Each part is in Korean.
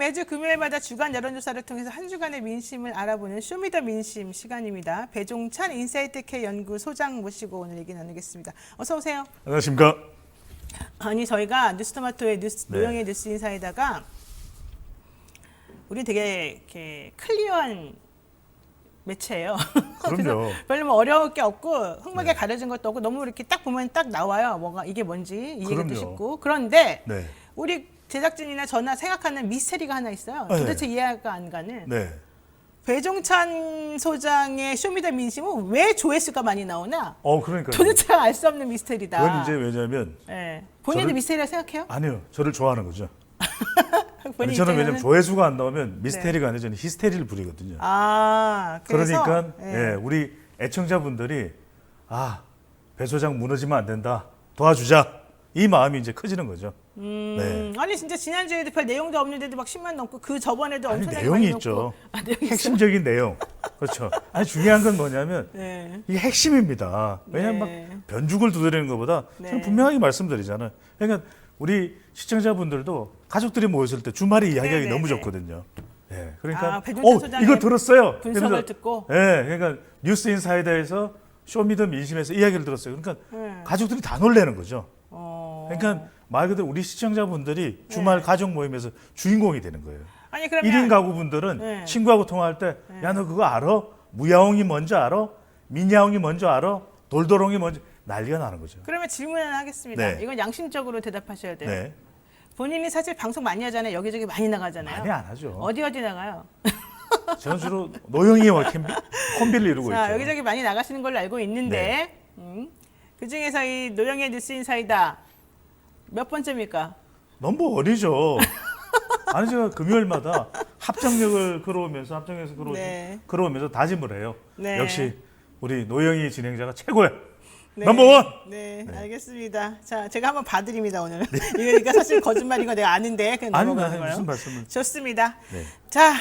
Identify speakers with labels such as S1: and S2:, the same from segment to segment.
S1: 매주 금요일마다 주간 여론조사를 통해서 한 주간의 민심을 알아보는 쇼미더민심 시간입니다. 배종찬 인사이트K 연구소장 모시고 오늘 얘기 나누겠습니다. 어서 오세요.
S2: 안녕하십니까.
S1: 아니 저희가 뉴스토마토의
S2: 네.
S1: 노영의 뉴스인사이다가 우리 되게 이렇게 클리어한 매체예요.
S2: 그럼요.
S1: 별로 뭐 어려울 게 없고 흑막에
S2: 네.
S1: 가려진 것도 없고 너무 이렇게 딱 보면 딱 나와요. 뭐가 이게 뭔지 이해도
S2: 그럼요.
S1: 쉽고. 그런데
S2: 네.
S1: 우리 제작진이나 저나 생각하는 미스터리가 하나 있어요.
S2: 네.
S1: 도대체 이해가 안 가는.
S2: 네.
S1: 배종찬 소장의 쇼미더민심은 왜 조회수가 많이 나오나?
S2: 그러니까.
S1: 도대체 알 수 없는 미스터리다.
S2: 그건 이제 왜냐면
S1: 네. 본인도
S2: 저를-
S1: 미스터리라 생각해요?
S2: 아니요. 저를 좋아하는 거죠.
S1: 본인
S2: 저는
S1: 입장에서는?
S2: 왜냐면 조회수가 안 나오면 미스테리가 아니라 저는 히스테리를 부리거든요.
S1: 아, 그래서
S2: 그러니까
S1: 예.
S2: 예, 우리 애청자분들이 배 소장 무너지면 안 된다. 도와주자. 이 마음이 이제 커지는 거죠. 네.
S1: 아니 진짜 지난주에도 별 내용도 없는데도 막 10만 넘고 그 저번에도
S2: 아니,
S1: 엄청나게
S2: 내용이
S1: 많이
S2: 있죠.
S1: 넘고. 아, 내용이 있어요?
S2: 핵심적인 내용. 그렇죠. 아니 중요한 건 뭐냐면
S1: 네.
S2: 이게 핵심입니다. 왜냐하면
S1: 네.
S2: 막 변죽을 두드리는 것보다 저는
S1: 네.
S2: 분명하게 말씀드리잖아요. 그러니까 우리 시청자분들도 가족들이 모였을 때 주말에 이야기하기
S1: 네,
S2: 너무
S1: 네,
S2: 좋거든요. 예, 그러니까
S1: 배종찬 소장의
S2: 이거 들었어요.
S1: 분석을
S2: 그러면서,
S1: 듣고.
S2: 예, 그러니까 뉴스 인사이더에서 쇼미더 민심에서 이야기를 들었어요. 그러니까
S1: 네.
S2: 가족들이 다 놀라는 거죠.
S1: 그러니까
S2: 그러니까 말 그대로 우리 시청자분들이 주말
S1: 네.
S2: 가족 모임에서 주인공이 되는 거예요.
S1: 아니 그러면
S2: 1인 가구분들은
S1: 네.
S2: 친구하고 통화할 때 야 너 그거 알아? 무야옹이 뭔지 알아? 민야옹이 뭔지 알아? 돌도롱이 뭔지 난리가 나는 거죠.
S1: 그러면 질문을 하겠습니다.
S2: 네.
S1: 이건 양심적으로 대답하셔야 돼요.
S2: 네.
S1: 본인이 사실 방송 많이 하잖아요. 여기저기 많이 나가잖아요.
S2: 많이 안 하죠.
S1: 어디 나가요?
S2: 저는 주로 노영이와 콤비를 이루고
S1: 자,
S2: 있죠.
S1: 여기저기 많이 나가시는 걸로 알고 있는데 그 중에서 이 노영의 뉴스인사이다 몇 번째입니까?
S2: 넘버 원이죠. 아니 제가 금요일마다 합정역을 걸어오면서
S1: 네.
S2: 걸어오면서 다짐을 해요.
S1: 네.
S2: 역시 우리 노영이 진행자가 최고야.
S1: 네.
S2: 넘버 원.
S1: 네, 알겠습니다. 자, 제가 한번 봐드립니다 오늘. 이거 사실 거짓말인 거 내가 아는데 그냥
S2: 아니
S1: 넘어가는 거예요.
S2: 무슨 말씀을?
S1: 좋습니다.
S2: 네.
S1: 자,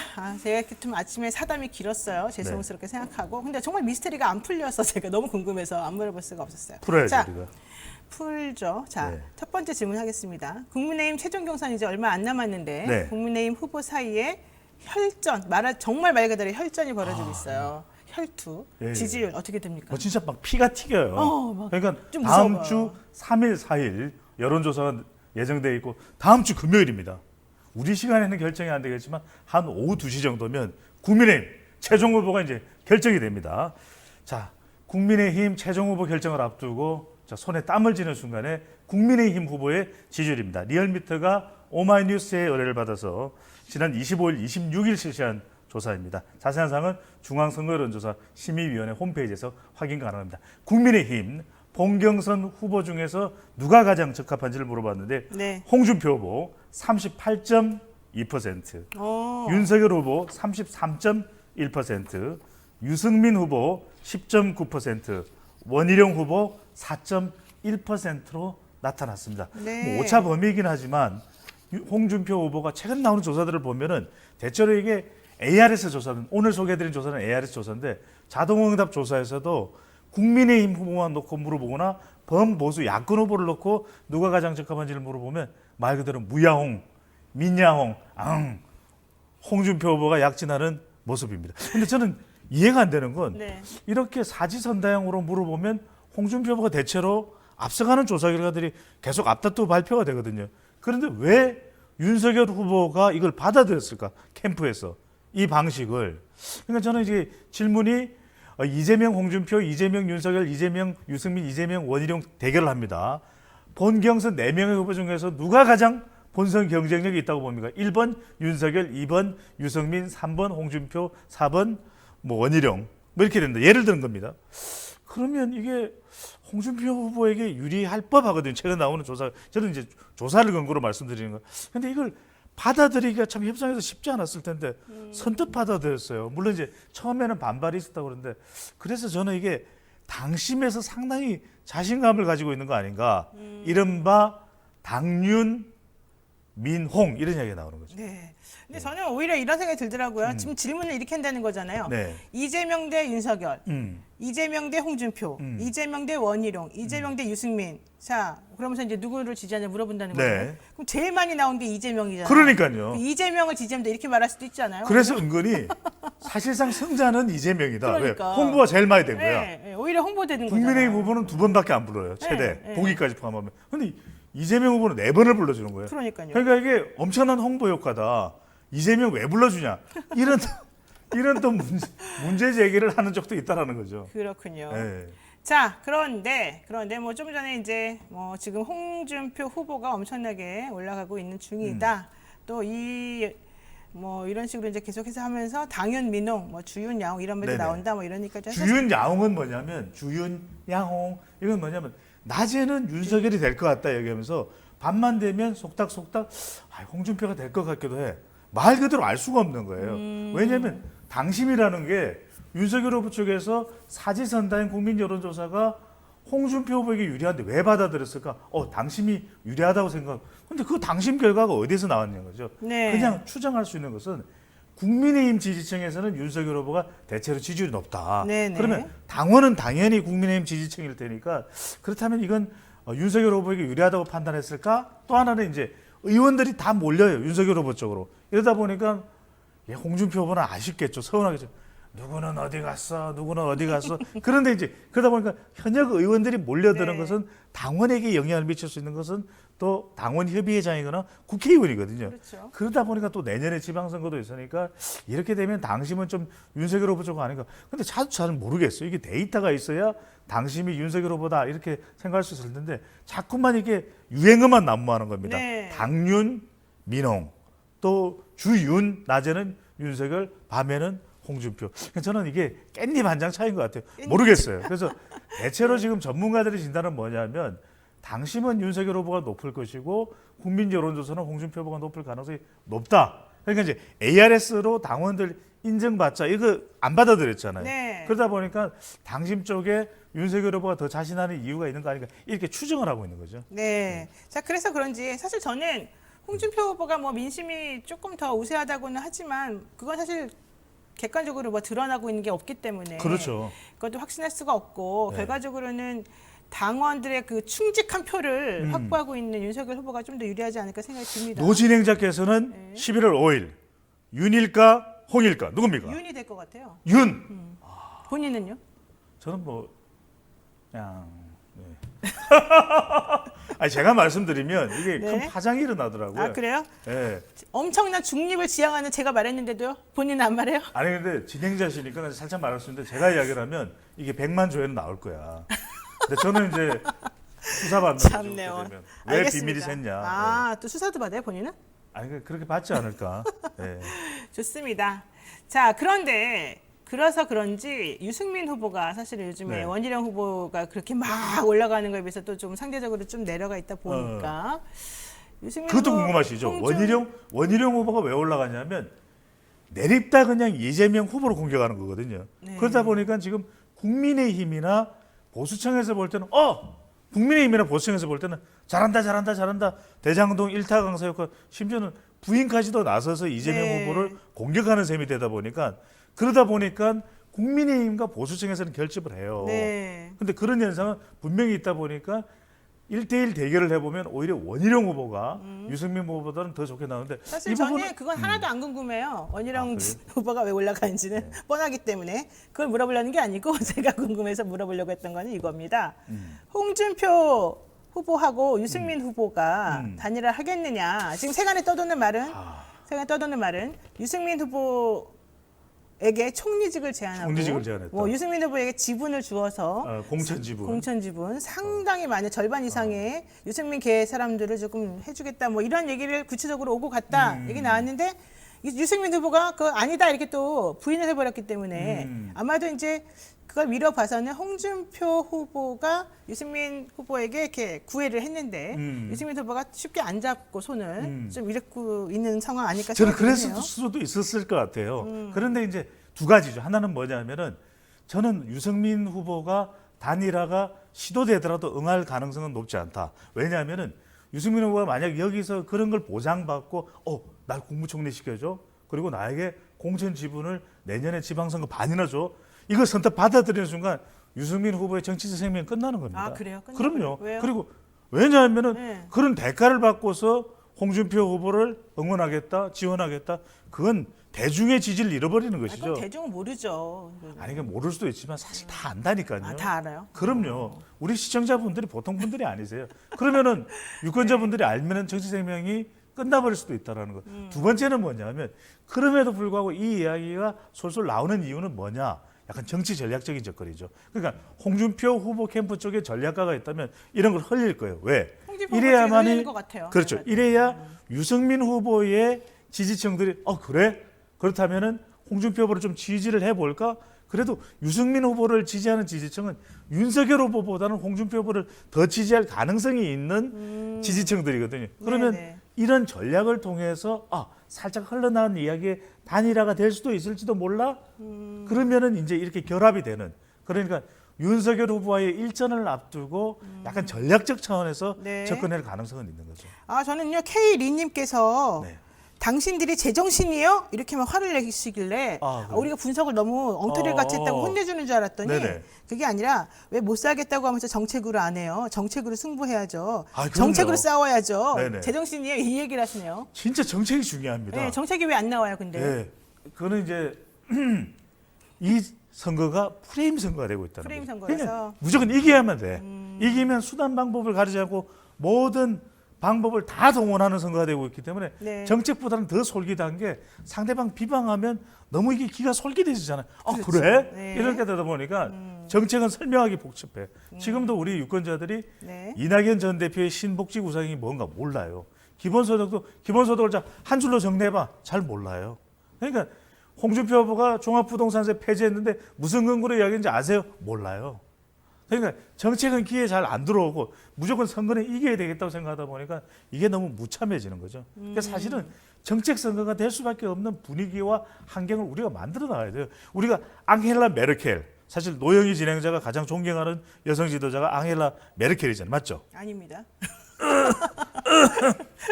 S1: 제가 이렇게 좀 아침에 사담이 길었어요. 죄송스럽게 생각하고. 근데 정말 미스터리가 안 풀려서 제가 너무 궁금해서 안 물어볼 수가 없었어요.
S2: 풀어야죠
S1: 자,
S2: 우리가.
S1: 풀죠. 자,
S2: 네.
S1: 첫 번째 질문 하겠습니다. 국민의힘 최종 경선 이제 얼마 안 남았는데
S2: 네.
S1: 국민의힘 후보 사이에 혈전, 정말 말 그대로 혈전이 벌어지고 있어요. 혈투,
S2: 예, 예.
S1: 지지율 어떻게 됩니까?
S2: 진짜 막 피가 튀겨요.
S1: 막
S2: 그러니까
S1: 좀
S2: 다음
S1: 무서워요.
S2: 주 3일, 4일 여론조사가 예정돼 있고 다음 주 금요일입니다. 우리 시간에는 결정이 안 되겠지만 한 오후 2시 정도면 국민의힘 최종 후보가 이제 결정이 됩니다. 자, 국민의힘 최종 후보 결정을 앞두고 자, 손에 땀을 쥐는 순간에 국민의힘 후보의 지지율입니다. 리얼미터가 오마이뉴스의 의뢰를 받아서 지난 25일, 26일 실시한 조사입니다. 자세한 사항은 중앙선거여론조사 심의위원회 홈페이지에서 확인 가능합니다. 국민의힘 봉경선 후보 중에서 누가 가장 적합한지를 물어봤는데
S1: 네.
S2: 홍준표 후보 38.2%, 윤석열 후보 33.1%, 유승민 후보 10.9%, 원희룡 후보 4.1%로 나타났습니다.
S1: 네.
S2: 뭐 오차 범위이긴 하지만 홍준표 후보가 최근 나오는 조사들을 보면은 대체로 이게 ARS 조사는 오늘 소개해드린 조사는 ARS 조사인데 자동응답 조사에서도 국민의힘 후보만 놓고 물어보거나 범보수 야권 후보를 놓고 누가 가장 적합한지를 물어보면 말 그대로 무야홍, 민야홍, 홍준표 후보가 약진하는 모습입니다. 근데 저는 이해가 안 되는 건
S1: 네.
S2: 이렇게 사지선다형으로 물어보면 홍준표 후보가 대체로 앞서가는 조사 결과들이 계속 앞다투고 발표가 되거든요. 그런데 왜 윤석열 후보가 이걸 받아들였을까? 캠프에서 이 방식을. 그러니까 저는 이제 질문이 이재명, 홍준표, 이재명, 윤석열, 이재명, 유승민, 이재명, 원희룡 대결을 합니다. 본 경선 4명의 후보 중에서 누가 가장 본선 경쟁력이 있다고 봅니까? 1번 윤석열, 2번 유승민, 3번 홍준표, 4번 뭐 원희룡 뭐 이렇게 된다. 예를 드는 겁니다. 그러면 이게 홍준표 후보에게 유리할 법하거든요. 최근 나오는 조사, 저는 이제 조사를 근거로 말씀드리는 거. 근데 이걸 받아들이기가 참 협상에서 쉽지 않았을 텐데 선뜻 받아들였어요. 물론 이제 처음에는 반발이 있었다고 그러는데 그래서 저는 이게 당심에서 상당히 자신감을 가지고 있는 거 아닌가. 이른바 당윤 민홍 이런 이야기가 나오는 거죠.
S1: 네. 근데 저는 오히려 이런 생각이 들더라고요. 지금 질문을 이렇게 한다는 거잖아요.
S2: 네.
S1: 이재명 대 윤석열,
S2: 음.
S1: 이재명 대 홍준표, 이재명 대 원희룡, 이재명 대 유승민. 자, 그러면서 이제 누구를 지지하냐 물어본다는
S2: 네.
S1: 거예요. 그럼 제일 많이 나온 게 이재명이잖아요.
S2: 그러니까요.
S1: 이재명을 지지한다 이렇게 말할 수도 있잖아요.
S2: 그래서 은근히 사실상 승자는 이재명이다.
S1: 그러니까.
S2: 왜? 홍보가 제일 많이 된 거야.
S1: 네, 네, 오히려 홍보되는
S2: 국민의힘
S1: 거잖아요.
S2: 후보는 2번밖에 안 불러요. 최대.
S1: 네.
S2: 보기까지 포함하면. 근데 이재명 후보는 4번을 불러주는 거예요.
S1: 그러니까요.
S2: 그러니까 이게 엄청난 홍보 효과다. 이재명 왜 불러주냐? 이런 또 문제 제기를 하는 적도 있다라는 거죠.
S1: 그렇군요.
S2: 네.
S1: 자, 그런데 뭐 좀 전에 이제 뭐 지금 홍준표 후보가 엄청나게 올라가고 있는 중이다. 또 뭐 이런 식으로 이제 계속해서 하면서 당윤 민홍, 뭐 주윤 야홍 이런 말도
S2: 네네.
S1: 나온다 뭐 이러니까
S2: 주윤 야홍은 뭐냐면 주윤 야홍 이건 뭐냐면 낮에는 윤석열이 될 것 같다 얘기하면서 밤만 되면 속닥속닥 홍준표가 될 것 같기도 해. 말 그대로 알 수가 없는 거예요. 왜냐하면 당심이라는 게 윤석열 후보 쪽에서 사지선다인 국민 여론조사가 홍준표 후보에게 유리한데 왜 받아들였을까? 당심이 유리하다고 생각. 근데 그 당심 결과가 어디서 나왔냐는 거죠.
S1: 네.
S2: 그냥 추정할 수 있는 것은 국민의힘 지지층에서는 윤석열 후보가 대체로 지지율이 높다.
S1: 네네.
S2: 그러면 당원은 당연히 국민의힘 지지층일 테니까 그렇다면 이건 윤석열 후보에게 유리하다고 판단했을까? 또 하나는 이제 의원들이 다 몰려요. 윤석열 후보 쪽으로. 이러다 보니까 홍준표 후보는 아쉽겠죠. 서운하겠죠. 누구는 어디 갔어? 누구는 어디 갔어? 그런데 이제 그러다 보니까 현역 의원들이 몰려드는
S1: 네.
S2: 것은 당원에게 영향을 미칠 수 있는 것은 또 당원 협의회장이거나 국회의원이거든요.
S1: 그렇죠.
S2: 그러다 보니까 또 내년에 지방선거도 있으니까 이렇게 되면 당심은 좀 윤석열 후보 쪽 아닌가. 근데 잘 모르겠어요. 이게 데이터가 있어야 당심이 윤석열 후보다 이렇게 생각할 수 있을 텐데 자꾸만 이게 유행어만 난무하는 겁니다.
S1: 네.
S2: 당윤, 민홍, 또 주윤, 낮에는 윤석열, 밤에는 홍준표. 그러니까 저는 이게 깻잎 한 장 차이인 것 같아요. 모르겠어요. 그래서 대체로 지금 전문가들의 진단은 뭐냐면 당심은 윤석열 후보가 높을 것이고 국민 여론조사는 홍준표 후보가 높을 가능성이 높다. 그러니까 이제 ARS로 당원들 인정받자 이거 안 받아들였잖아요.
S1: 네.
S2: 그러다 보니까 당심 쪽에 윤석열 후보가 더 자신하는 이유가 있는 거 아닌가 이렇게 추정을 하고 있는 거죠.
S1: 네. 자, 그래서 그런지 사실 저는 홍준표 후보가 뭐 민심이 조금 더 우세하다고는 하지만 그건 사실 객관적으로 뭐 드러나고 있는 게 없기 때문에
S2: 그렇죠.
S1: 그것도 확신할 수가 없고
S2: 네.
S1: 결과적으로는 당원들의 그 충직한 표를 확보하고 있는 윤석열 후보가 좀 더 유리하지 않을까 생각이 듭니다.
S2: 노진행자께서는
S1: 네.
S2: 11월 5일 윤일까 홍일까 누굽니까?
S1: 윤이 될 것 같아요.
S2: 윤.
S1: 본인은요?
S2: 저는 뭐 그냥 네. 아니 제가 말씀드리면 이게
S1: 네.
S2: 큰 파장이 일어나더라고요.
S1: 아, 그래요?
S2: 예.
S1: 엄청난 중립을 지향하는 제가 말했는데도요? 본인은 안 말해요?
S2: 아니 근데 진행자시니까 살짝 말할 수 있는데 제가 이야기를 하면 이게 100만 조회는 나올 거야. 근데 저는 이제 수사받는
S1: 참네요.
S2: 되면 왜
S1: 알겠습니다.
S2: 비밀이 샜냐.
S1: 아,
S2: 예.
S1: 또 수사도 받아요, 본인은?
S2: 아니 그렇게 받지 않을까. 예.
S1: 좋습니다. 자, 그런데 그래서 그런지 유승민 후보가 사실 요즘에
S2: 네.
S1: 원희룡 후보가 그렇게 막 올라가는 거에 비해서 또 좀 상대적으로 좀 내려가 있다 보니까 유승민
S2: 그것도
S1: 후보
S2: 궁금하시죠?
S1: 홍준-
S2: 원희룡 후보가 왜 올라가냐면 내립다 그냥 이재명 후보로 공격하는 거거든요.
S1: 네.
S2: 그러다 보니까 지금 국민의힘이나 보수층에서 볼 때는 국민의힘이나 보수층에서 볼 때는 잘한다 대장동 일타 강사 효과 심지어는 부인까지도 나서서 이재명
S1: 네.
S2: 후보를 공격하는 셈이 되다 보니까 그러다 보니까 국민의힘과 보수층에서는 결집을 해요.
S1: 네.
S2: 근데 그런 현상은 분명히 있다 보니까 1대1 대결을 해보면 오히려 원희룡 후보가 유승민 후보보다는 더 좋게 나오는데
S1: 사실
S2: 이
S1: 저는
S2: 부분은
S1: 그건 하나도 안 궁금해요. 원희룡
S2: 그래요?
S1: 후보가 왜 올라가는지는 뻔하기 때문에 그걸 물어보려는 게 아니고 제가 궁금해서 물어보려고 했던 거는 이겁니다. 홍준표 후보하고 유승민 후보가 단일화 하겠느냐. 지금 세간에 떠도는 말은 유승민 후보에게 총리직을 제안하고
S2: 총리직을 제안했다.
S1: 뭐 유승민 후보에게 지분을 주어서
S2: 공천 지분.
S1: 공천 지분 상당히 많은 절반 이상의 유승민 계 사람들을 조금 해주겠다 뭐 이런 얘기를 구체적으로 오고 갔다 얘기 나왔는데 유승민 후보가 그 아니다 이렇게 또 부인을 해버렸기 때문에 아마도 이제 그걸 미뤄봐서는 홍준표 후보가 유승민 후보에게 이렇게 구애를 했는데 유승민 후보가 쉽게 안 잡고 손을 좀 이렇고 있는 상황 아닐까
S2: 저는
S1: 생각해요.
S2: 그랬을 수도 있었을 것 같아요. 그런데 이제 두 가지죠. 하나는 뭐냐면은 저는 유승민 후보가 단일화가 시도되더라도 응할 가능성은 높지 않다. 왜냐하면은 유승민 후보가 만약 여기서 그런 걸 보장받고 날 국무총리 시켜줘. 그리고 나에게 공천 지분을 내년에 지방선거 반이나 줘. 이거 선택 받아들이는 순간 유승민 후보의 정치적 생명이 끝나는 겁니다.
S1: 아, 그래요?
S2: 그럼요.
S1: 왜요?
S2: 그리고 왜냐하면은
S1: 네.
S2: 그런 대가를 받고서 홍준표 후보를 응원하겠다, 지원하겠다. 그건 대중의 지지를 잃어버리는 것이죠.
S1: 그건 대중은 모르죠.
S2: 아니, 그 모를 수도 있지만 사실 다 안다니까요.
S1: 아, 다 알아요?
S2: 그럼요. 우리 시청자분들이 보통 분들이 아니세요. 그러면은 유권자분들이 알면은 정치 생명이 끝나버릴 수도 있다라는 것. 두 번째는 뭐냐면 그럼에도 불구하고 이 이야기가 솔솔 나오는 이유는 뭐냐? 약간 정치 전략적인 접근이죠. 그러니까 홍준표 후보 캠프 쪽에 전략가가 있다면 이런 걸 흘릴 거예요. 왜?
S1: 홍준표 후보가 흘리는 것 같아요.
S2: 그렇죠. 이래야 유승민 후보의 지지층들이 그래? 그렇다면은 홍준표 후보를 좀 지지를 해볼까? 그래도 유승민 후보를 지지하는 지지층은 윤석열 후보보다는 홍준표 후보를 더 지지할 가능성이 있는 지지층들이거든요. 그러면
S1: 네네.
S2: 이런 전략을 통해서 살짝 흘러나온 이야기의 단일화가 될 수도 있을지도 몰라? 그러면은 이제 이렇게 결합이 되는. 그러니까 윤석열 후보와의 일전을 앞두고 약간 전략적 차원에서
S1: 네.
S2: 접근할 가능성은 있는 거죠.
S1: 저는요, K리님께서
S2: 네.
S1: 당신들이 제정신이에요? 이렇게만 화를 내시길래
S2: 그래요?
S1: 우리가 분석을 너무 엉터리를 같이 했다고 혼내주는 줄 알았더니
S2: 네네.
S1: 그게 아니라 왜 못 살겠다고 하면서 정책으로 안 해요? 정책으로 승부해야죠.
S2: 그럼요.
S1: 정책으로 싸워야죠.
S2: 네네.
S1: 제정신이에요? 이 얘기를 하시네요.
S2: 진짜 정책이 중요합니다.
S1: 네, 정책이 왜 안 나와요, 근데?
S2: 네. 그거는 이제 이 선거가 프레임 선거가 되고 있다는
S1: 프레임
S2: 거죠.
S1: 선거에서?
S2: 그러니까 무조건 이겨야만 돼. 이기면 수단 방법을 가리지 않고 모든 방법을 다 동원하는 선거가 되고 있기 때문에
S1: 네.
S2: 정책보다는 더 솔깃한 게 상대방 비방하면 너무 이게 기가 솔깃해지잖아요.
S1: 그렇죠.
S2: 그래?
S1: 네.
S2: 이렇게 되다 보니까 정책은 설명하기 복잡해. 지금도 우리 유권자들이
S1: 네.
S2: 이낙연 전 대표의 신복지 구상이 뭔가 몰라요. 기본소득도 기본소득을 한 줄로 정리해봐. 잘 몰라요. 그러니까 홍준표 후보가 종합부동산세 폐지했는데 무슨 근거로 이야기인지 아세요? 몰라요. 그러니까 정책은 귀에 잘 안 들어오고 무조건 선거는 이겨야 되겠다고 생각하다 보니까 이게 너무 무참해지는 거죠. 그러니까 사실은 정책 선거가 될 수밖에 없는 분위기와 환경을 우리가 만들어 나가야 돼요. 우리가 앙헬라 메르켈, 사실 노영희 진행자가 가장 존경하는 여성 지도자가 앙헬라 메르켈이잖아요. 맞죠?
S1: 아닙니다.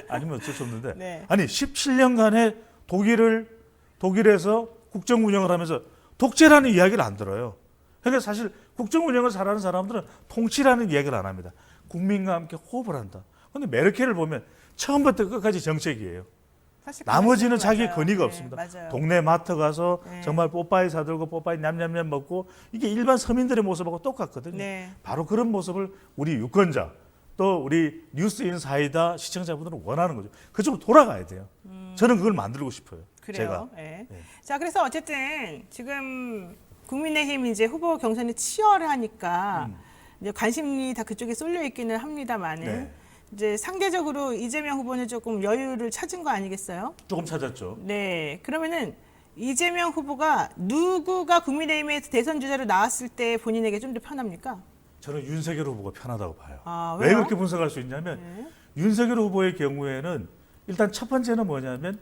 S2: 아니면 어쩔 수 없는데.
S1: 네.
S2: 아니 17년간의 독일에서 국정 운영을 하면서 독재라는 이야기를 안 들어요. 그러니까 사실 국정 운영을 잘하는 사람들은 통치라는 이야기를 안 합니다. 국민과 함께 호흡을 한다. 그런데 메르켈을 보면 처음부터 끝까지 정책이에요.
S1: 사실
S2: 나머지는 자기
S1: 맞아요.
S2: 권위가
S1: 네,
S2: 없습니다.
S1: 맞아요.
S2: 동네 마트 가서
S1: 네.
S2: 정말 뽀빠이 사들고 뽀빠이 냠냠냠 먹고 이게 일반 서민들의 모습하고 똑같거든요.
S1: 네.
S2: 바로 그런 모습을 우리 유권자 또 우리 뉴스인 사이다 시청자분들은 원하는 거죠. 그쪽으로 돌아가야 돼요. 저는 그걸 만들고 싶어요.
S1: 그래요.
S2: 제가.
S1: 네.
S2: 네.
S1: 자, 그래서 어쨌든 지금 국민의힘 이제 후보 경선이 치열하니까 이제 관심이 다 그쪽에 쏠려 있기는 합니다만은
S2: 네.
S1: 이제 상대적으로 이재명 후보는 조금 여유를 찾은 거 아니겠어요?
S2: 조금 찾았죠.
S1: 네. 그러면은 이재명 후보가 누구가 국민의힘의 대선 주자로 나왔을 때 본인에게 좀 더 편합니까?
S2: 저는 윤석열 후보가 편하다고 봐요.
S1: 아,
S2: 왜
S1: 왜요?
S2: 그렇게 분석할 수 있냐면
S1: 네.
S2: 윤석열 후보의 경우에는 일단 첫 번째는 뭐냐면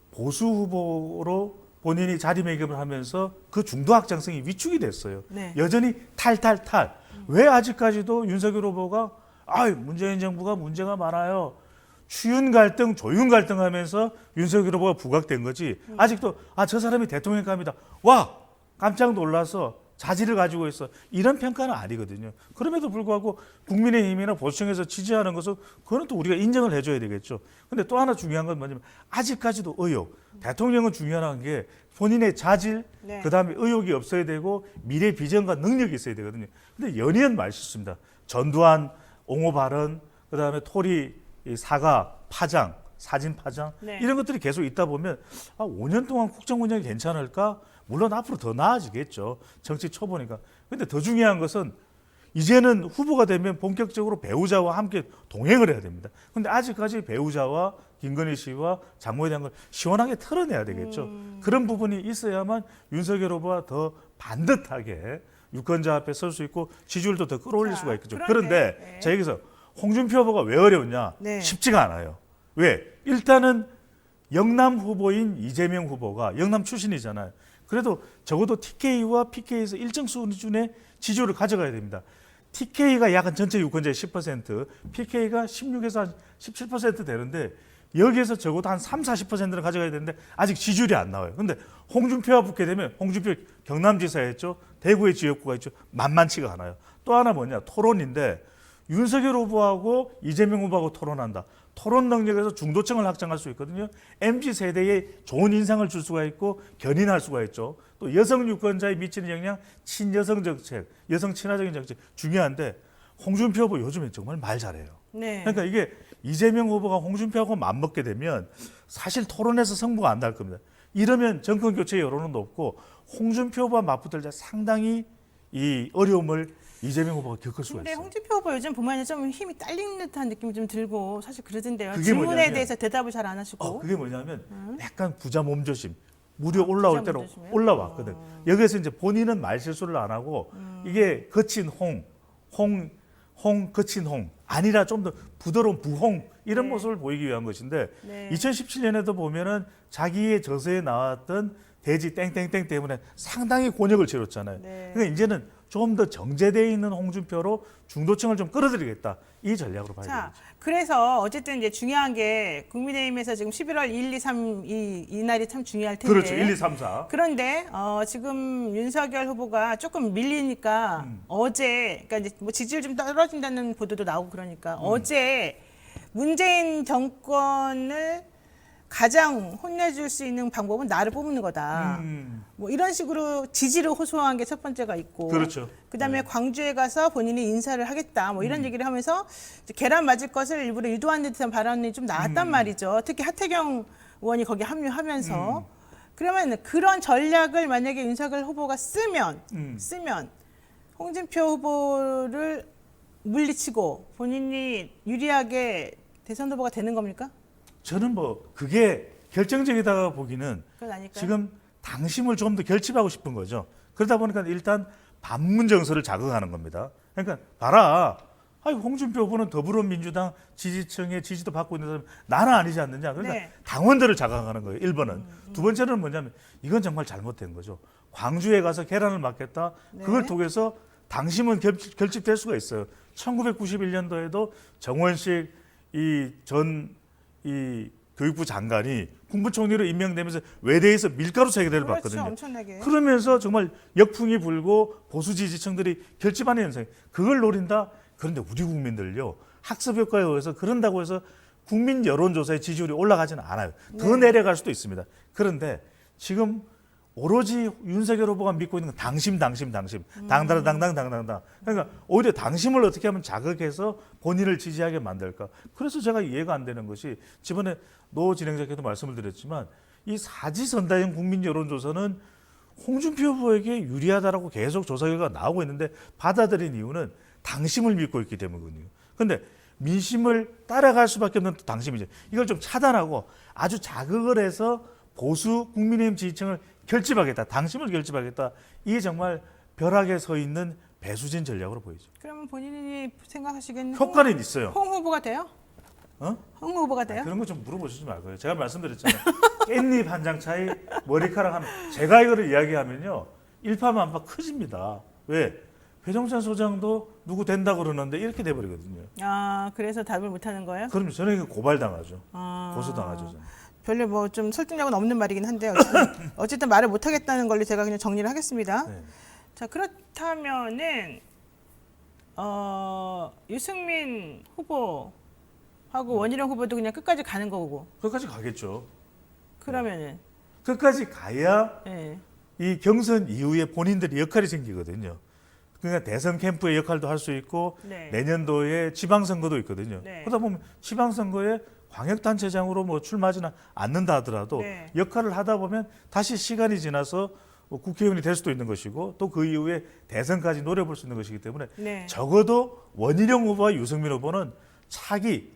S2: 보수 후보로 본인이 자리매김을 하면서 그 중도 확장성이 위축이 됐어요.
S1: 네.
S2: 여전히 탈탈탈. 왜 아직까지도 윤석열 후보가 문재인 정부가 문제가 많아요. 추윤 갈등, 조윤 갈등 하면서 윤석열 후보가 부각된 거지. 아직도 저 사람이 대통령감이다. 와! 깜짝 놀라서 자질을 가지고 있어. 이런 평가는 아니거든요. 그럼에도 불구하고 국민의힘이나 보수층에서 지지하는 것은 그거는 또 우리가 인정을 해줘야 되겠죠. 근데 또 하나 중요한 건 뭐냐면 아직까지도 의혹. 대통령은 중요한 게 본인의 자질,
S1: 네.
S2: 그다음에 의혹이 없어야 되고 미래 비전과 능력이 있어야 되거든요. 근데 연이은 맛있습니다. 전두환 옹호 발언, 그다음에 토리 사과 파장, 사진 파장
S1: 네.
S2: 이런 것들이 계속 있다 보면 5년 동안 국정 운영이 괜찮을까? 물론 앞으로 더 나아지겠죠. 정치 초보니까. 근데 더 중요한 것은 이제는 후보가 되면 본격적으로 배우자와 함께 동행을 해야 됩니다. 근데 아직까지 배우자와 김건희 씨와 장모에 대한 걸 시원하게 털어내야 되겠죠. 그런 부분이 있어야만 윤석열 후보가 더 반듯하게 유권자 앞에 설 수 있고 지지율도 더 끌어올릴
S1: 자,
S2: 수가 있겠죠.
S1: 그런데,
S2: 그런데
S1: 네.
S2: 자 여기서 홍준표 후보가 왜 어려웠냐?
S1: 네.
S2: 쉽지가 않아요. 왜? 일단은 영남 후보인 이재명 후보가 영남 출신이잖아요. 그래도 적어도 TK와 PK에서 일정 수준의 지지율을 가져가야 됩니다. TK가 약간 전체 유권자의 10%, PK가 16에서 한 17% 되는데 여기에서 적어도 한 3, 40%를 가져가야 되는데 아직 지지율이 안 나와요. 근데 홍준표와 붙게 되면 홍준표 경남지사에 있죠. 대구의 지역구가 있죠. 만만치가 않아요. 또 하나 뭐냐? 토론인데 윤석열 후보하고 이재명 후보하고 토론한다. 토론 능력에서 중도층을 확장할 수 있거든요. MZ세대에 좋은 인상을 줄 수가 있고 견인할 수가 있죠. 또 여성 유권자에 미치는 영향, 친여성 정책, 여성 친화적인 정책 중요한데 홍준표 후보 요즘에 정말 말 잘해요.
S1: 네.
S2: 그러니까 이게 이재명 후보가 홍준표하고 맞먹게 되면 사실 토론에서 승부가 안 날 겁니다. 이러면 정권 교체 여론은 높고 홍준표 후보와 맞붙을 때 상당히 이 어려움을 이재명 후보가 겪을 수가
S1: 근데
S2: 있어요.
S1: 홍준표 후보 요즘 보면 좀 힘이 딸리는 듯한 느낌이 좀 들고 사실 그러던데요.
S2: 그게
S1: 질문에
S2: 뭐냐면,
S1: 대해서 대답을 잘 안 하시고.
S2: 그게 뭐냐면 약간 부자 몸조심. 무려 올라올
S1: 부자
S2: 대로
S1: 몸조심이요?
S2: 올라왔거든. 여기서 이제 본인은 말 실수를 안 하고 이게 거친 거친 홍 아니라 좀 더 부드러운 부홍 이런
S1: 네.
S2: 모습을 보이기 위한 것인데
S1: 네.
S2: 2017년에도 보면은 자기의 저서에 나왔던 돼지 땡땡땡 때문에 상당히 곤욕을 치렀잖아요.
S1: 네.
S2: 그러니까 이제는 좀 더 정제되어 있는 홍준표로 중도층을 좀 끌어들이겠다. 이 전략으로 봐야
S1: 자,
S2: 되겠죠. 그래서
S1: 그래서 어쨌든 이제 중요한 게 국민의힘에서 지금 11월 1, 2, 3 이 날이 참 중요할 텐데.
S2: 그렇죠. 1, 2, 3, 4.
S1: 그런데 지금 윤석열 후보가 조금 밀리니까 어제 그러니까 이제 뭐 지지율 좀 떨어진다는 보도도 나오고 그러니까 어제 문재인 정권을 가장 혼내줄 수 있는 방법은 나를 뽑는 거다. 뭐 이런 식으로 지지를 호소한 게 첫 번째가 있고,
S2: 그렇죠.
S1: 그다음에 광주에 가서 본인이 인사를 하겠다. 뭐 이런 얘기를 하면서 이제 계란 맞을 것을 일부러 유도한 듯한 발언이 좀 나왔단 말이죠. 특히 하태경 의원이 거기 합류하면서 그러면 그런 전략을 만약에 윤석열 후보가 쓰면 홍준표 후보를 물리치고 본인이 유리하게 대선 후보가 되는 겁니까?
S2: 저는 뭐 그게 결정적이다 보기는
S1: 그건 아닐까요?
S2: 지금 당심을 좀 더 결집하고 싶은 거죠. 그러다 보니까 일단 반문 정서를 자극하는 겁니다. 그러니까 봐라. 아니, 홍준표 후보는 더불어민주당 지지층의 지지도 받고 있는 사람 나는 아니지 않느냐. 그러니까
S1: 네.
S2: 당원들을 자극하는 거예요. 1번은. 두 번째는 뭐냐면 이건 정말 잘못된 거죠. 광주에 가서 계란을 맞겠다.
S1: 네.
S2: 그걸 통해서 당심은 결집될 수가 있어요. 1991년도에도 정원식 이 교육부 장관이 국무총리로 임명되면서 외대에서 밀가루 체계대를
S1: 그렇죠.
S2: 받거든요.
S1: 엄청나게.
S2: 그러면서 정말 역풍이 불고 보수 지지층들이 결집하는 현상. 그걸 노린다. 그런데 우리 국민들요. 학습 효과에 의해서 그런다고 해서 국민 여론조사의 지지율이 올라가지는 않아요. 더 내려갈 수도 있습니다. 그런데 지금 오로지 윤석열 후보가 믿고 있는 건 당심. 당당. 그러니까 오히려 당심을 어떻게 하면 자극해서 본인을 지지하게 만들까. 그래서 제가 이해가 안 되는 것이 저번에 노 진행자께도 말씀을 드렸지만 이 사지선다형 국민 여론조사는 홍준표 후보에게 유리하다라고 계속 조사 결과가 나오고 있는데 받아들인 이유는 당심을 믿고 있기 때문이거든요. 그런데 민심을 따라갈 수밖에 없는 당심이죠. 이걸 좀 차단하고 아주 자극을 해서 보수 국민의힘 지지층을 결집하겠다. 당심을 결집하겠다. 이게 정말 벼락에 서 있는 배수진 전략으로 보이죠.
S1: 그러면 본인이 생각하시기에는
S2: 효과는 있어요.
S1: 홍 후보가 돼요? 홍 후보가 돼요?
S2: 그런 거 좀 물어보시지 말고요. 제가 말씀드렸잖아요. 깻잎 한 장 차이, 머리카락 한. 제가 이거를 이야기하면요. 일파만파 커집니다. 왜? 배종찬 소장도 누구 된다 그러는데 이렇게 돼버리거든요.
S1: 아, 그래서 답을 못 하는 거예요?
S2: 그러면 저는 고발당하죠.
S1: 아.
S2: 고소당하죠. 저는.
S1: 별로 뭐 좀 설득력은 없는 말이긴 한데 어쨌든 말을 못 하겠다는 걸로 제가 그냥 정리를 하겠습니다.
S2: 네.
S1: 자, 그렇다면은 유승민 후보하고 원희룡 후보도 그냥 끝까지 가는 거고.
S2: 끝까지 가겠죠.
S1: 그러면은
S2: 끝까지 가야
S1: 예.
S2: 이 경선 이후에 본인들이 역할이 생기거든요. 그러니까 대선 캠프의 역할도 할 수 있고
S1: 네.
S2: 내년도에 지방선거도 있거든요.
S1: 네.
S2: 그러다 보면 지방선거에 광역단체장으로 뭐 출마하지는 않는다 하더라도
S1: 네.
S2: 역할을 하다 보면 다시 시간이 지나서 뭐 국회의원이 될 수도 있는 것이고 또 그 이후에 대선까지 노려볼 수 있는 것이기 때문에
S1: 네.
S2: 적어도 원희룡 후보와 유승민 후보는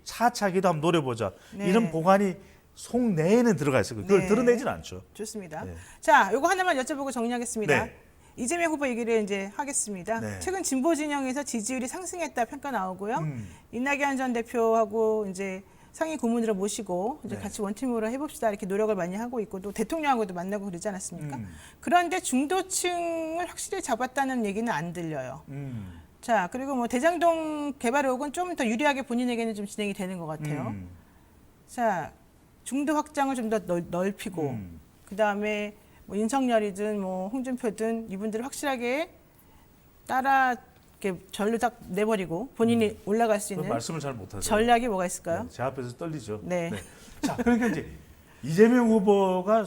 S2: 차차기도 한번 노려보자.
S1: 네.
S2: 이런 보관이 속내에는 들어가 있어요. 그걸
S1: 네.
S2: 드러내지는 않죠.
S1: 좋습니다.
S2: 네.
S1: 자, 요거 하나만 여쭤보고 정리하겠습니다.
S2: 네.
S1: 이재명 후보 얘기를 이제 하겠습니다.
S2: 네.
S1: 최근 진보 진영에서 지지율이 상승했다 평가 나오고요. 이낙연 전 대표하고 이제 상임 고문으로 모시고 이제
S2: 네.
S1: 같이 원팀으로 해봅시다 이렇게 노력을 많이 하고 있고 또 대통령하고도 만나고 그러지 않았습니까? 그런데 중도층을 확실히 잡았다는 얘기는 안 들려요. 자, 그리고 뭐 대장동 개발 의혹은 좀 더 유리하게 본인에게는 좀 진행이 되는 것 같아요. 자, 중도 확장을 좀 더 넓히고, 그 다음에 뭐 윤석열이든 뭐 홍준표든 이분들을 확실하게 따라 이렇게 절로 딱 내버리고 본인이 올라갈 수 있는
S2: 말씀을 잘 못하세요.
S1: 전략이 뭐가 있을까요?
S2: 네, 제 앞에서 떨리죠.
S1: 네.
S2: 자, 그러니까 이제 이재명 후보가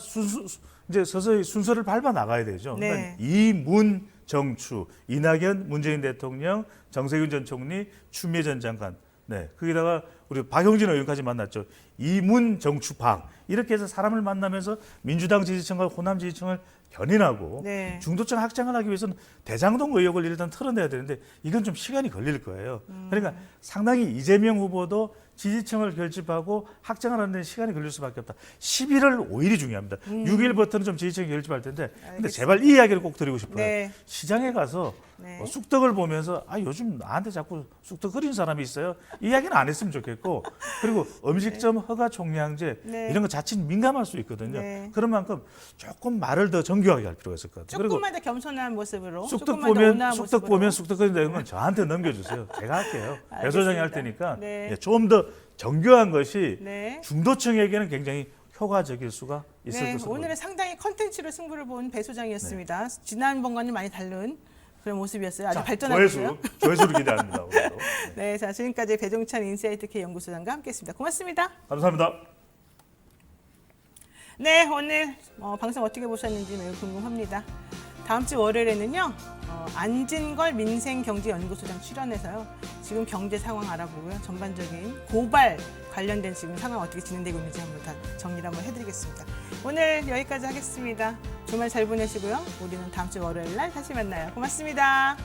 S2: 이제 서서히 순서를 밟아 나가야 되죠.
S1: 네.
S2: 그러니까 이문 정추, 이낙연 문재인 대통령, 정세균 전 총리, 추미애 전 장관. 네. 거기다가 우리 박용진 의원까지 만났죠. 이문 정추 박. 이렇게 해서 사람을 만나면서 민주당 지지층과 호남 지지층을 견인하고
S1: 네.
S2: 중도층 확장을 하기 위해서는 대장동 의혹을 일단 털어내야 되는데 이건 좀 시간이 걸릴 거예요. 그러니까 상당히 이재명 후보도 지지층을 결집하고 확장을 하는 데 시간이 걸릴 수밖에 없다. 11월 5일이 중요합니다. 6일부터는 좀 지지층이 결집할 텐데 근데
S1: 알겠습니다.
S2: 제발 이 이야기를 꼭 드리고 싶어요.
S1: 네.
S2: 시장에 가서
S1: 네.
S2: 쑥떡을 보면서 요즘 나한테 자꾸 쑥떡 끓이는 사람이 있어요. 이 이야기는 안 했으면 좋겠고 그리고 음식점 허가 총량제
S1: 네.
S2: 이런 거 자칫 민감할 수 있거든요.
S1: 네.
S2: 그런 만큼 조금 말을 더 정교하게 할 필요가 있을 것 같아요. 그리고
S1: 조금만 더 겸손한 모습으로,
S2: 쑥떡
S1: 조금만 더 온화한
S2: 쑥떡
S1: 모습으로.
S2: 보면 쑥떡 끓인다는 건 저한테 넘겨주세요. 제가 할게요. 배 소장이 할 테니까
S1: 네.
S2: 좀 더 정교한 것이
S1: 네.
S2: 중도층에게는 굉장히 효과적일 수가 있을
S1: 네,
S2: 것으로
S1: 오늘은 상당히 컨텐츠로 승부를 본 배 소장이었습니다. 지난번과는 많이 다른 그런 모습이었어요. 아주 발전하고요.
S2: 조회수를 기대합니다. 오늘도.
S1: 네, 자 지금까지 배종찬 인사이트 K 연구소장과 함께했습니다. 고맙습니다.
S2: 감사합니다.
S1: 네, 오늘 방송 어떻게 보셨는지 매우 궁금합니다. 다음 주 월요일에는요, 안진걸 민생경제연구소장 출연해서요, 지금 경제 상황 알아보고요, 전반적인 고발 관련된 지금 상황 어떻게 진행되고 있는지 한번 다 정리를 한번 해드리겠습니다. 오늘 여기까지 하겠습니다. 주말 잘 보내시고요. 우리는 다음 주 월요일 날 다시 만나요. 고맙습니다.